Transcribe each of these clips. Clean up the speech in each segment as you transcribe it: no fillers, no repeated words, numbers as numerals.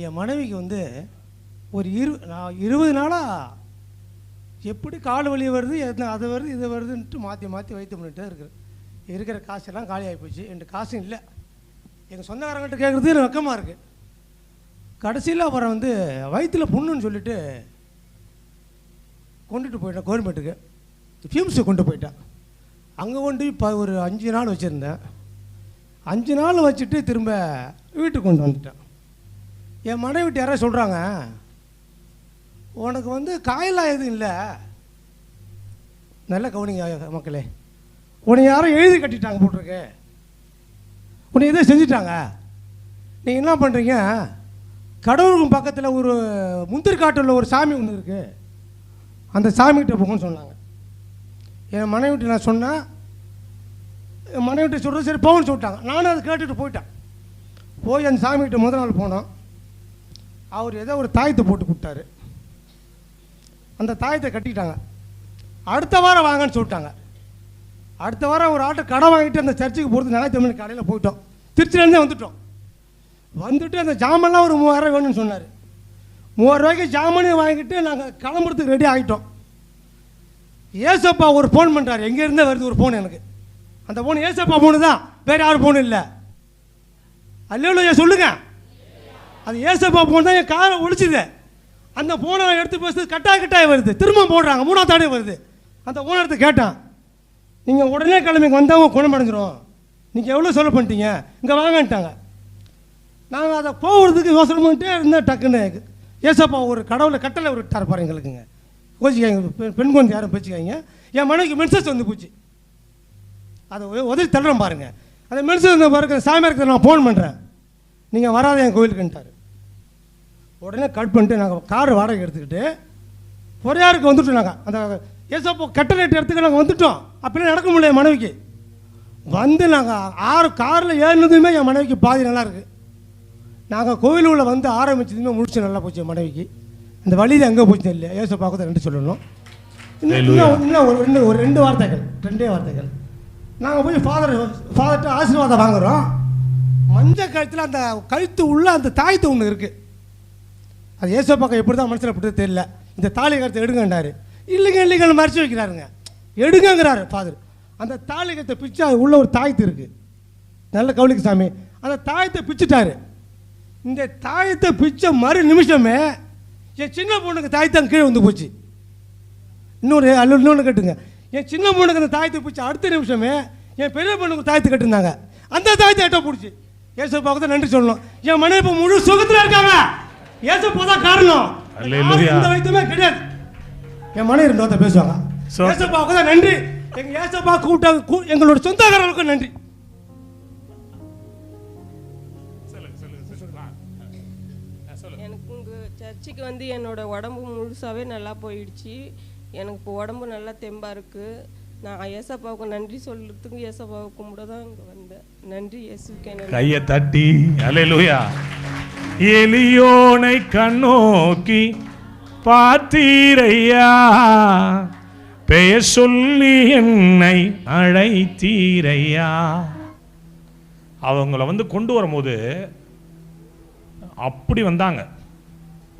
என் மனைவிக்கு வந்து ஒரு 20 நாளாக எப்படி கால் வலி வருது, அது வருது இது வருதுன்ட்டு மாற்றி மாற்றி வைத்து பண்ணிகிட்டே இருக்கிற காசெல்லாம் காலி ஆகிப்போச்சு. என்கிட்ட காசும் இல்லை. எங்கள் சொந்தக்காரங்கள்ட்ட கேட்குறது எனக்கு வெக்கமாக இருக்குது. கடைசியில் அப்புறம் வந்து வயிற்றில் புண்ணுன்னு சொல்லிட்டு கொண்டுட்டு போயிட்டேன் கவர்மெண்ட்டுக்கு. ஃபியூம்ஸுக்கு கொண்டு போயிட்டேன். அங்கே கொண்டு இப்போ ஒரு 5 நாள் வச்சுருந்தேன். 5 நாள் வச்சுட்டு திரும்ப வீட்டுக்கு கொண்டு வந்துட்டேன். என் மனைவிட்டு யாராவது சொல்கிறாங்க, உனக்கு வந்து காயெல்லாம் எதுவும் இல்லை. நல்லா கவனிங்க மக்களே, உன்னை யாரும் எழுதி கட்டிட்டாங்க போட்டிருக்கு, உன்னை எதோ செஞ்சுட்டாங்க. நீங்கள் என்ன பண்ணுறீங்க, கடவுளுக்கு பக்கத்தில் ஒரு முந்திரி காட்டில் ஒரு சாமி ஒன்று இருக்குது, அந்த சாமிகிட்ட போகணும்னு சொன்னாங்க. என் மனைவிட்டு நான் சொன்னேன். என் மனைவிட்டு சொல்கிறது சரி போகணும்னு சொல்லிட்டாங்க. நானும் அதை கேட்டுட்டு போயிட்டேன். போய் அந்த சாமிகிட்ட முதல் நாள் போனோம். அவர் ஏதோ ஒரு தாயத்தை போட்டு கொடுத்தாரு. அந்த தாயத்தை கட்டிக்கிட்டாங்க. அடுத்த வாரம் வாங்கன்னு சொல்லிட்டாங்க. அடுத்த வாரம் ஒரு ஆட்டை கடை வாங்கிட்டு அந்த சர்ச்சுக்கு போகிறது ஞாயிற்றுக்கிழமை கடையில் போயிட்டோம். திருச்சிலேருந்தே வந்துட்டு அந்த ஜாமெல்லாம் ஒரு 3000 வேணும்னு சொன்னார். 3000 ரூபாய்க்கு ஜாமானையும் வாங்கிட்டு நாங்கள் கிளம்புறதுக்கு ரெடி ஆகிட்டோம். ஏசப்பா ஒரு ஃபோன் பண்ணுறாரு. எங்கேருந்தே வருது ஒரு ஃபோன் எனக்கு. அந்த ஃபோன் ஏசப்பா ஃபோனு தான், வேறு யாரும் ஃபோன் இல்லை. அல்லேலூயா சொல்லுங்க. அது ஏசப்பா ஃபோன் தான். என் காரை ஒழிச்சுது. அந்த ஃபோனை எடுத்து பேசுறது கட்டாயம் வருது. திரும்ப போடுறாங்க, 3ஆவது தாடே வருது. அந்த ஃபோனை எடுத்து கேட்டான், நீங்கள் உடனே கிளம்பிங்க வந்தவங்க குணமடைஞ்சிரும், நீங்கள் எவ்வளோ சொல்ல பண்ணிட்டீங்க, இங்கே வாங்கன்ட்டாங்க. நாங்கள் அதை போகிறதுக்கு யோசனை பண்ணிட்டே இருந்தேன். டக்குன்னு ஏசப்பா ஒரு கடவுளை கட்டளை விட்டார் பாரு எங்களுக்குங்க. கோச்சிக்காங்க, பெண் குழந்தை யாரும் பேச்சுக்காங்க. என் மனைவிக்கு மென்சஸ் வந்து போச்சு. அதை உதவி தள்ளுறோம் பாருங்கள். அந்த மென்சஸ் வந்து பாருங்க, சாமியாருக்கு நான் ஃபோன் பண்ணுறேன், நீங்கள் வராத என் கோயிலுக்குன்ட்டார். உடனே கட் பண்ணிட்டு நாங்கள் கார் வாடகை எடுத்துக்கிட்டு பொறையாருக்கு வந்துட்டோம். நாங்கள் அந்த ஏசப்போ கட்டளை இடத்துக்கு நாங்கள் வந்துட்டோம். அப்படியே நடக்க முடியல என் மனைவிக்கு. வந்து நாங்கள் 6 காரில் ஏறினதுமே என் மனைவிக்கு பாதி நல்லா இருக்குது. நாங்கள் கோயிலுக்குள்ளே வந்து ஆரம்பிச்சதுமே முடிச்சு நல்லா போச்சு என் மனைவிக்கு. அந்த வழியில் எங்கே போச்சு இல்லை, ஏசப்பாவுக்கு தான் 2 சொல்லணும். இன்னும் ஒரு 2 வார்த்தைகள், 2 வார்த்தைகள். நாங்கள் போய் ஃபாதர்கிட்ட ஆசீர்வாதம் வாங்குகிறோம். மஞ்சள் கழுத்தில் அந்த கழுத்து உள்ள அந்த தாயத்து ஒன்று இருக்குது. அது ஏசப்பாக்க எப்படி தான் மனசில் அப்படி தெரியல. இந்த தாலி கருத்தை எடுங்கன்றாரு. இல்லைங்க மறைச்சி வைக்கிறாருங்க. எடுங்கிறாரு ஃபாதர். அந்த தாலி கருத்தை பிச்சு அது உள்ள ஒரு தாயத்து இருக்குது. நல்ல கவுளிக்கு சாமி. அந்த தாயத்தை பிச்சுட்டாரு. இந்த தாயத்தை பிச்ச மறு நிமிஷமே என் சின்ன பொண்ணுக்கு தாயத்தான் கீழே வந்து போச்சு. இன்னொன்று கேட்டுங்க, என் சின்ன பொண்ணுக்கு அந்த தாயத்தை பிடிச்சி அடுத்த நிமிஷமே என் பெரிய பொண்ணுக்கு தாயத்தை கட்டுனாங்க. அந்த தாயத்தை எட்ட பிடிச்சி ஏசப்பாவுக்கு தான் நன்றி சொல்லணும். என் மனைவி இப்போ முழு சுகத்தில் இருக்காங்க. ஏசப்பா தான் காரணம். இந்த வைத்தியமே கிடையாது. என் மனைவி 2 வார்த்தை பேசுவாங்க. ஏசப்பாவுக்கு தான் நன்றி. எங்கள் ஏசப்பா கூப்பிட்டாங்க, எங்களோட சொந்தக்காரர்களுக்கும் நன்றி. எனக்கு உங்கள் சர்ச்சுக்கு வந்து என்னோட உடம்பு முழுசாகவே நல்லா போயிடுச்சு. எனக்கு இப்போ உடம்பு நல்லா தெம்பாக இருக்குது. நான் ஏசப்பாவுக்கு நன்றி சொல்கிறதுக்கு ஏசப்பாவை கும்பிட தான் இங்கே வந்தேன். நன்றி இயேசுவுக்கே. கையை தட்டி அல்லேலூயா. எலியோனை கண்ணோக்கி பார்த்தீரையா, பெயர் சொல்லி என்னை அழைத்தீரையா. அவங்கள வந்து கொண்டு வரும்போது அப்படி வந்தாங்க,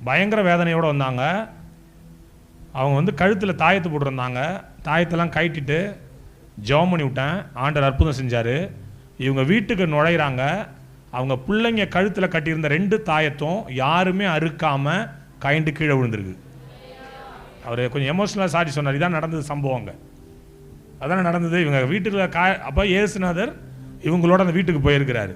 பயங்கர வேதனையோடு வந்தாங்க. அவங்க வந்து கழுத்தில் தாயத்தை போட்டுருந்தாங்க. தாயத்தெல்லாம் கட்டிட்டு ஜெபம் பண்ணி விட்டேன். ஆண்டவர் அற்புதம் செஞ்சார். இவங்க வீட்டுக்கு நுழையிறாங்க. அவங்க பிள்ளைங்க கழுத்தில் கட்டியிருந்த 2 தாயத்தும் யாருமே அறுக்காமல் கைண்டு கீழே விழுந்துருக்கு. அவர் கொஞ்சம் எமோஷனலாக சாரி சொன்னார். இதான் நடந்தது சம்பவம். அங்கே அதானே நடந்தது. இவங்க வீட்டுக்கு அப்போ இயேசுநாதர் இவங்களோட அந்த வீட்டுக்கு போயிருக்கிறாரு.